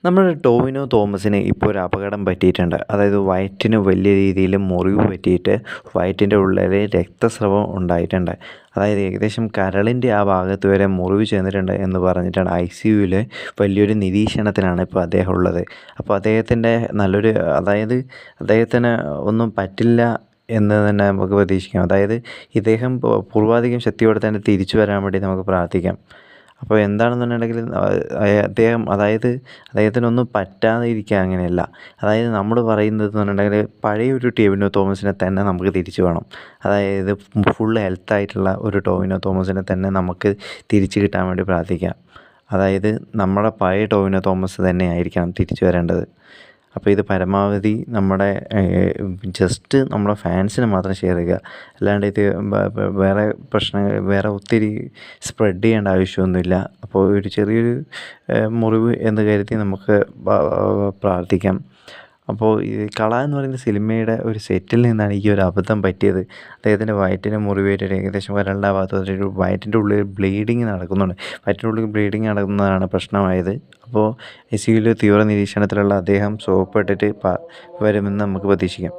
നമ്മുടെ ടോവിനോ തോമസിന് ഇപ്പോൾ ഒരു അപകടം പറ്റിയിട്ടുണ്ട്. അതായത് വയറ്റിന് വലിയ രീതിയിൽ മുറിവ് പറ്റിയിട്ട് വയറ്റിൻ്റെ ഉള്ളിൽ രക്തസ്രവം ഉണ്ടായിട്ടുണ്ട്. അതായത് ഏകദേശം കരളിൻ്റെ ആ ഭാഗത്ത് വരെ മുറിവ് ചെന്നിട്ടുണ്ട് എന്ന് പറഞ്ഞിട്ടാണ് ICUവിൽ വലിയൊരു നിരീക്ഷണത്തിലാണ് ഇപ്പോൾ അദ്ദേഹം ഉള്ളത്. അപ്പോൾ അദ്ദേഹത്തിൻ്റെ അദ്ദേഹത്തിന് ഒന്നും പറ്റില്ല എന്ന് തന്നെ നമുക്ക് പ്രതീക്ഷിക്കാം. അതായത് ഇദ്ദേഹം പൂർവാധികം ശക്തിയോടെ തന്നെ തിരിച്ചു വരാൻ വേണ്ടി നമുക്ക് പ്രാർത്ഥിക്കാം. അപ്പോൾ എന്താണെന്നുണ്ടെങ്കിൽ അദ്ദേഹത്തിനൊന്നും പറ്റാതെ ഇരിക്കുക അങ്ങനെയല്ല. അതായത് നമ്മൾ പറയുന്നത് എന്ന് പറഞ്ഞിട്ടുണ്ടെങ്കിൽ പഴയൊരു ടോവിനോ തോമസിനെ തന്നെ നമുക്ക് തിരിച്ചു വേണം. അതായത് ഫുൾ ഹെൽത്തായിട്ടുള്ള ഒരു ടോവിനോ തോമസിനെ തന്നെ നമുക്ക് തിരിച്ചു കിട്ടാൻ വേണ്ടി പ്രാർത്ഥിക്കാം. അതായത് നമ്മുടെ പഴയ ടോവിനോ തോമസ് തന്നെ ആയിരിക്കണം തിരിച്ചു വരേണ്ടത്. അപ്പോൾ ഇത് പരമാവധി ജസ്റ്റ് നമ്മുടെ ഫാൻസിന് മാത്രം ഷെയർ ചെയ്യുക. അല്ലാണ്ട് ഇത് വേറെ ഒത്തിരി സ്പ്രെഡ് ചെയ്യേണ്ട ആവശ്യമൊന്നുമില്ല. അപ്പോൾ ഒരു ചെറിയൊരു മുറിവ് എന്ന് കരുതി നമുക്ക് പ്രാർത്ഥിക്കാം. അപ്പോൾ ഈ കള എന്ന് പറയുന്ന സിനിമയുടെ ഒരു സെറ്റിൽ നിന്നാണ് ഈ ഒരു അബദ്ധം പറ്റിയത്. അദ്ദേഹത്തിൻ്റെ വയറ്റിന് മുറിവേറ്റ് ഏകദേശം വരണ്ട ഭാഗത്ത് വയറ്റിൻ്റെ ഉള്ളിൽ ബ്ലീഡിങ് നടക്കുന്നുണ്ട്. വയറ്റിൻ്റെ ഉള്ളിൽ ബ്ലീഡിങ് നടക്കുന്നതാണ് പ്രശ്നമായത്. അപ്പോൾ ICUവിൽ തീവ്ര നിരീക്ഷണത്തിലുള്ള അദ്ദേഹം സുഖപ്പെട്ടിട്ട് വരുമെന്ന് നമുക്ക് പ്രതീക്ഷിക്കാം.